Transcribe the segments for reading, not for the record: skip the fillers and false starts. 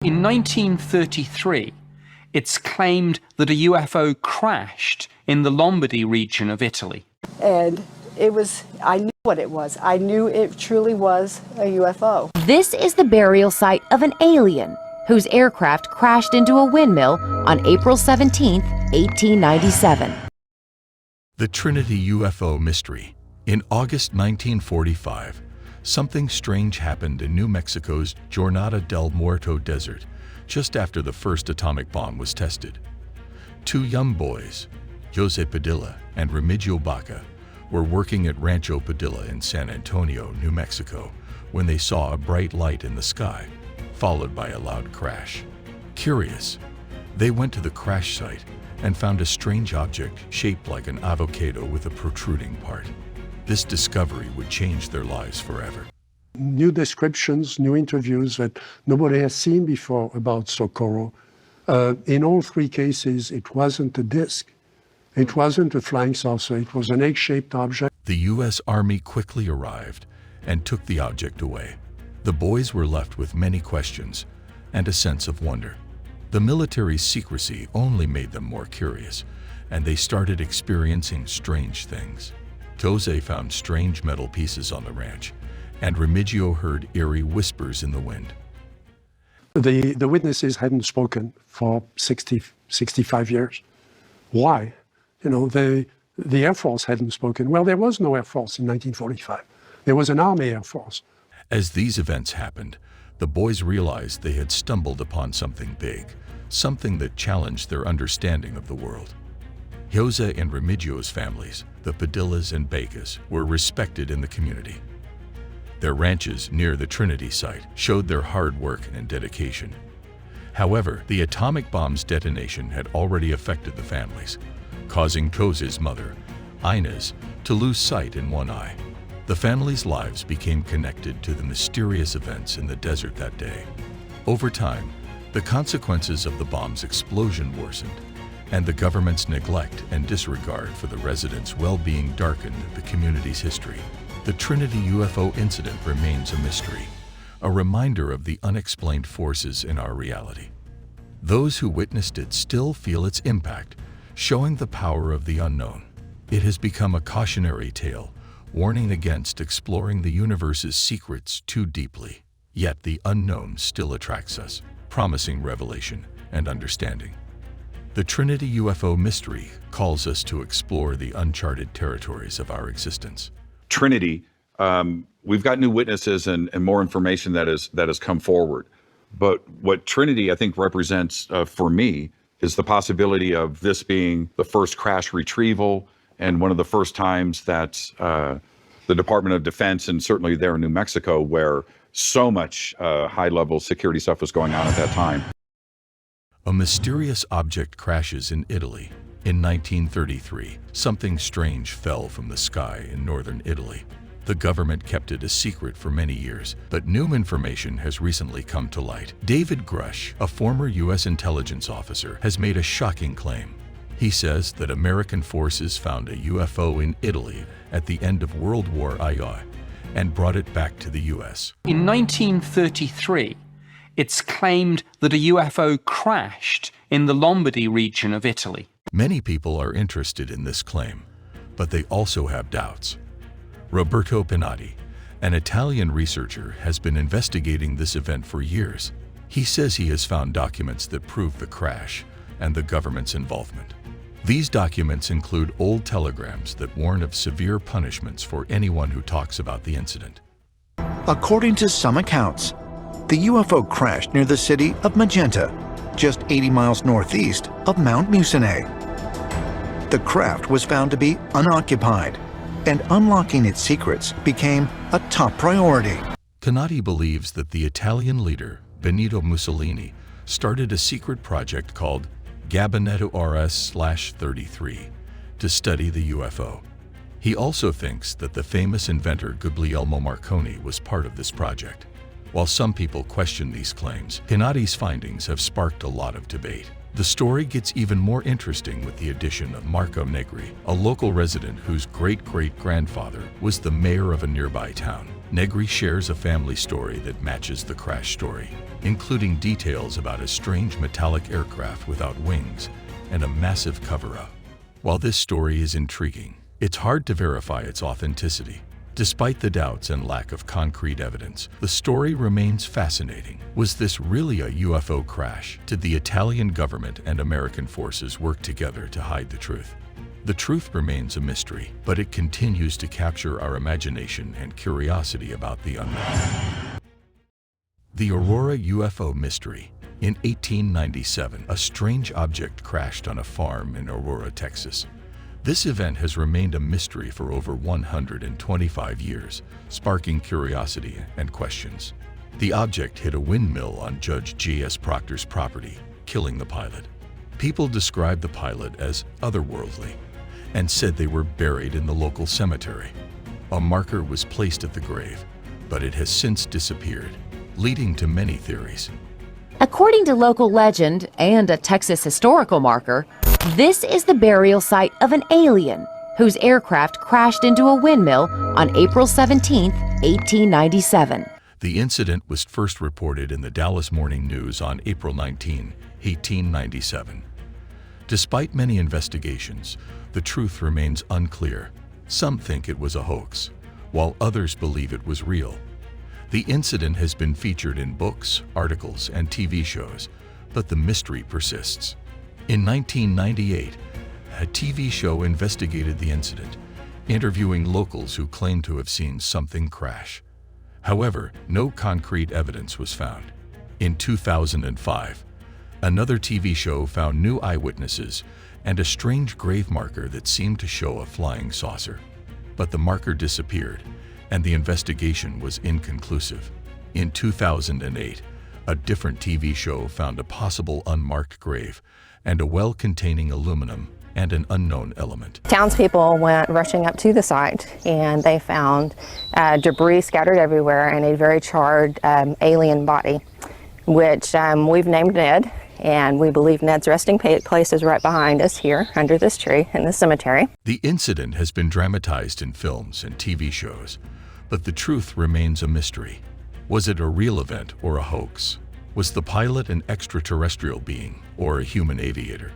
In 1933, it's claimed that a UFO crashed in the Lombardy region of Italy. And I knew what it was. I knew it truly was a UFO. This is the burial site of an alien whose aircraft crashed into a windmill on April 17, 1897. The Trinity UFO Mystery. In August 1945, something strange happened in New Mexico's Jornada del Muerto desert just after the first atomic bomb was tested. Two young boys, Jose Padilla and Remigio Baca, were working at Rancho Padilla in San Antonio, New Mexico, when they saw a bright light in the sky, followed by a loud crash. Curious, they went to the crash site and found a strange object shaped like an avocado with a protruding part. This discovery would change their lives forever. New descriptions, new interviews that nobody has seen before about Socorro. In all three cases, it wasn't a disc. It wasn't a flying saucer. It was an egg-shaped object. The U.S. Army quickly arrived and took the object away. The boys were left with many questions and a sense of wonder. The military's secrecy only made them more curious, and they started experiencing strange things. Jose found strange metal pieces on the ranch, and Remigio heard eerie whispers in the wind. The witnesses hadn't spoken for 65 years. Why? You know, the Air Force hadn't spoken. Well, there was no Air Force in 1945. There was an Army Air Force. As these events happened, the boys realized they had stumbled upon something big, something that challenged their understanding of the world. Jose and Remigio's families, the Padillas and Bacas, were respected in the community. Their ranches near the Trinity site showed their hard work and dedication. However, the atomic bomb's detonation had already affected the families, causing Jose's mother, Inez, to lose sight in one eye. The family's lives became connected to the mysterious events in the desert that day. Over time, the consequences of the bomb's explosion worsened, and the government's neglect and disregard for the residents' well-being darkened the community's history. The Trinity UFO incident remains a mystery, a reminder of the unexplained forces in our reality. Those who witnessed it still feel its impact, showing the power of the unknown. It has become a cautionary tale, warning against exploring the universe's secrets too deeply. Yet the unknown still attracts us, promising revelation and understanding. The Trinity UFO Mystery calls us to explore the uncharted territories of our existence. Trinity, we've got new witnesses and more information that has come forward. But what Trinity, I think, represents for me is the possibility of this being the first crash retrieval and one of the first times that the Department of Defense, and certainly there in New Mexico, where so much high-level security stuff was going on at that time. A mysterious object crashes in Italy. In 1933, something strange fell from the sky in northern Italy. The government kept it a secret for many years, but new information has recently come to light. David Grush, a former U.S. intelligence officer, has made a shocking claim. He says that American forces found a UFO in Italy at the end of World War II and brought it back to the U.S. In 1933, it's claimed that a UFO crashed in the Lombardy region of Italy. Many people are interested in this claim, but they also have doubts. Roberto Pinati, an Italian researcher, has been investigating this event for years. He says he has found documents that prove the crash and the government's involvement. These documents include old telegrams that warn of severe punishments for anyone who talks about the incident. According to some accounts, the UFO crashed near the city of Magenta, just 80 miles northeast of Mount Musinay. The craft was found to be unoccupied, and unlocking its secrets became a top priority. Pinati believes that the Italian leader, Benito Mussolini, started a secret project called Gabinetto RS-33 to study the UFO. He also thinks that the famous inventor Guglielmo Marconi was part of this project. While some people question these claims, Pinati's findings have sparked a lot of debate. The story gets even more interesting with the addition of Marco Negri, a local resident whose great-great-grandfather was the mayor of a nearby town. Negri shares a family story that matches the crash story, including details about a strange metallic aircraft without wings and a massive cover-up. While this story is intriguing, it's hard to verify its authenticity. Despite the doubts and lack of concrete evidence, the story remains fascinating. Was this really a UFO crash? Did the Italian government and American forces work together to hide the truth? The truth remains a mystery, but it continues to capture our imagination and curiosity about the unknown. The Aurora UFO Mystery. In 1897, a strange object crashed on a farm in Aurora, Texas. This event has remained a mystery for over 125 years, sparking curiosity and questions. The object hit a windmill on Judge G.S. Proctor's property, killing the pilot. People described the pilot as otherworldly and said they were buried in the local cemetery. A marker was placed at the grave, but it has since disappeared, leading to many theories. According to local legend and a Texas historical marker, this is the burial site of an alien whose aircraft crashed into a windmill on April 17, 1897. The incident was first reported in the Dallas Morning News on April 19, 1897. Despite many investigations, the truth remains unclear. Some think it was a hoax, while others believe it was real. The incident has been featured in books, articles, and TV shows, but the mystery persists. In 1998, a TV show investigated the incident, interviewing locals who claimed to have seen something crash. However, no concrete evidence was found. In 2005, another TV show found new eyewitnesses and a strange grave marker that seemed to show a flying saucer. But the marker disappeared, and the investigation was inconclusive. In 2008, a different TV show found a possible unmarked grave and a well containing aluminum and an unknown element. Townspeople went rushing up to the site, and they found debris scattered everywhere and a very charred alien body, which we've named Ned, and we believe Ned's resting place is right behind us here under this tree in the cemetery. The incident has been dramatized in films and TV shows, but the truth remains a mystery. Was it a real event or a hoax? Was the pilot an extraterrestrial being or a human aviator?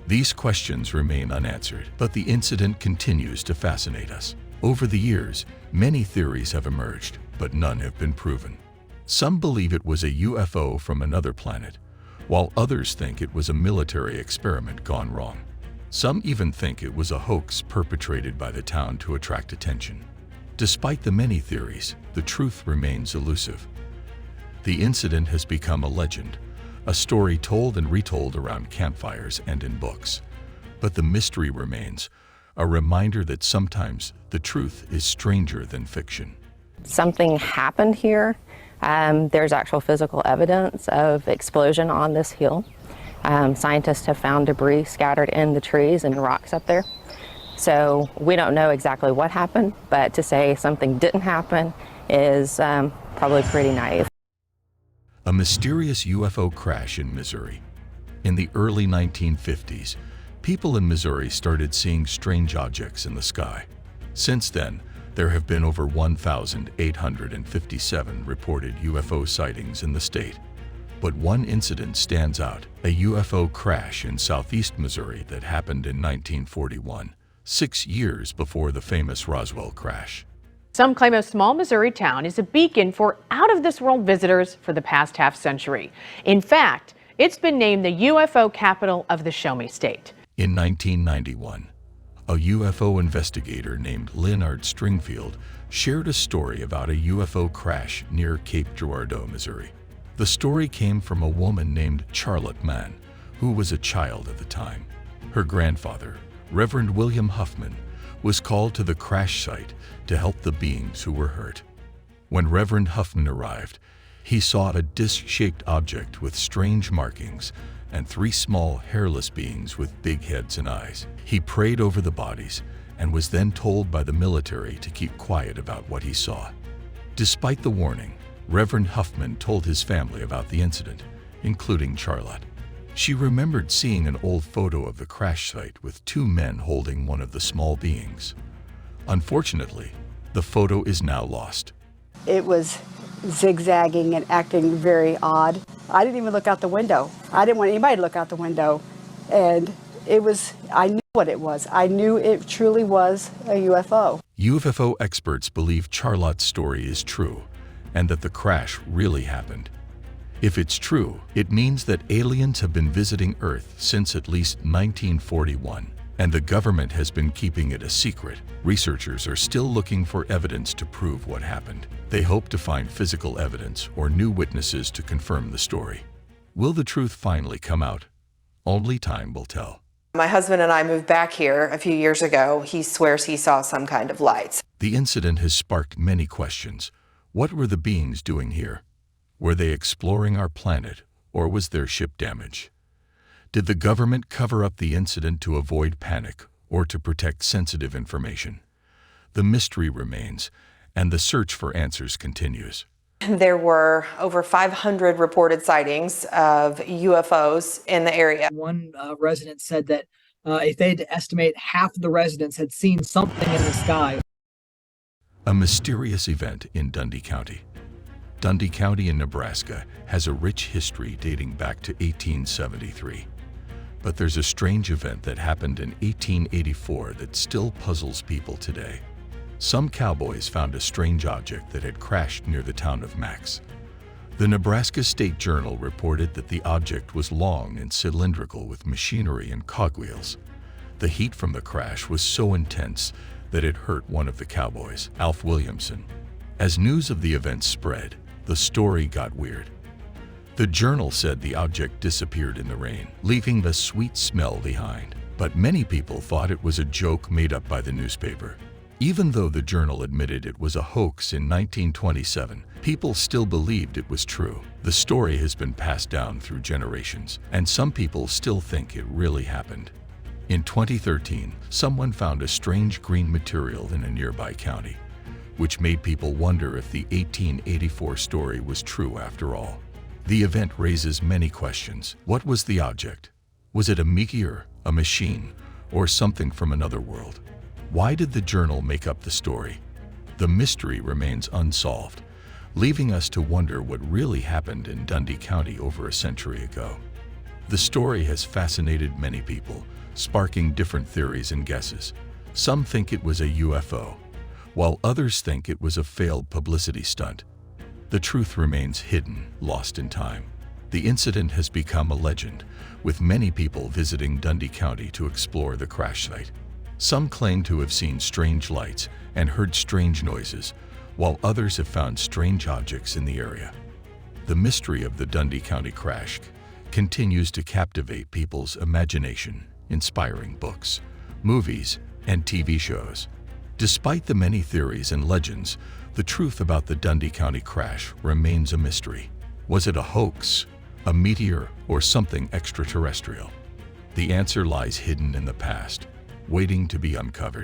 These questions remain unanswered, but the incident continues to fascinate us. Over the years, many theories have emerged, but none have been proven. Some believe it was a UFO from another planet, while others think it was a military experiment gone wrong. Some even think it was a hoax perpetrated by the town to attract attention. Despite the many theories, the truth remains elusive. The incident has become a legend, a story told and retold around campfires and in books. But the mystery remains, a reminder that sometimes the truth is stranger than fiction. Something happened here. There's actual physical evidence of explosion on this hill. Scientists have found debris scattered in the trees and rocks up there. So we don't know exactly what happened, but to say something didn't happen is probably pretty naive. A mysterious UFO crash in Missouri. In the early 1950s, people in Missouri started seeing strange objects in the sky. Since then, there have been over 1,857 reported UFO sightings in the state. But one incident stands out, a UFO crash in southeast Missouri that happened in 1941, 6 years before the famous Roswell crash. Some claim a small Missouri town is a beacon for out-of-this-world visitors for the past half-century. In fact, it's been named the UFO capital of the Show Me State. In 1991, a UFO investigator named Leonard Stringfield shared a story about a UFO crash near Cape Girardeau, Missouri. The story came from a woman named Charlotte Mann, who was a child at the time. Her grandfather, Reverend William Huffman, was called to the crash site to help the beings who were hurt. When Reverend Huffman arrived, he saw a disc-shaped object with strange markings and 3 small hairless beings with big heads and eyes. He prayed over the bodies and was then told by the military to keep quiet about what he saw. Despite the warning, Reverend Huffman told his family about the incident, including Charlotte. She remembered seeing an old photo of the crash site with 2 men holding one of the small beings. Unfortunately, the photo is now lost. It was zigzagging and acting very odd. I didn't even look out the window. I didn't want anybody to look out the window. And I knew what it was. I knew it truly was a UFO. UFO experts believe Charlotte's story is true and that the crash really happened. If it's true, it means that aliens have been visiting Earth since at least 1941, and the government has been keeping it a secret. Researchers are still looking for evidence to prove what happened. They hope to find physical evidence or new witnesses to confirm the story. Will the truth finally come out? Only time will tell. My husband and I moved back here a few years ago. He swears he saw some kind of lights. The incident has sparked many questions. What were the beings doing here? Were they exploring our planet, or was their ship damaged? Did the government cover up the incident to avoid panic or to protect sensitive information? The mystery remains, and the search for answers continues. There were over 500 reported sightings of UFOs in the area. One resident said that if they had to estimate, half of the residents had seen something in the sky. A mysterious event in Dundee County. Dundee County in Nebraska has a rich history dating back to 1873. But there's a strange event that happened in 1884 that still puzzles people today. Some cowboys found a strange object that had crashed near the town of Max. The Nebraska State Journal reported that the object was long and cylindrical with machinery and cogwheels. The heat from the crash was so intense that it hurt one of the cowboys, Alf Williamson. As news of the event spread, the story got weird. The journal said the object disappeared in the rain, leaving the sweet smell behind. But many people thought it was a joke made up by the newspaper. Even though the journal admitted it was a hoax in 1927, people still believed it was true. The story has been passed down through generations, and some people still think it really happened. In 2013, someone found a strange green material in a nearby county, which made people wonder if the 1884 story was true after all. The event raises many questions. What was the object? Was it a meteor, a machine, or something from another world? Why did the journal make up the story? The mystery remains unsolved, leaving us to wonder what really happened in Dundee County over a century ago. The story has fascinated many people, sparking different theories and guesses. Some think it was a UFO, while others think it was a failed publicity stunt. The truth remains hidden, lost in time. The incident has become a legend, with many people visiting Dundee County to explore the crash site. Some claim to have seen strange lights and heard strange noises, while others have found strange objects in the area. The mystery of the Dundee County crash continues to captivate people's imagination, inspiring books, movies, and TV shows. Despite the many theories and legends, the truth about the Dundee County crash remains a mystery. Was it a hoax, a meteor, or something extraterrestrial? The answer lies hidden in the past, waiting to be uncovered.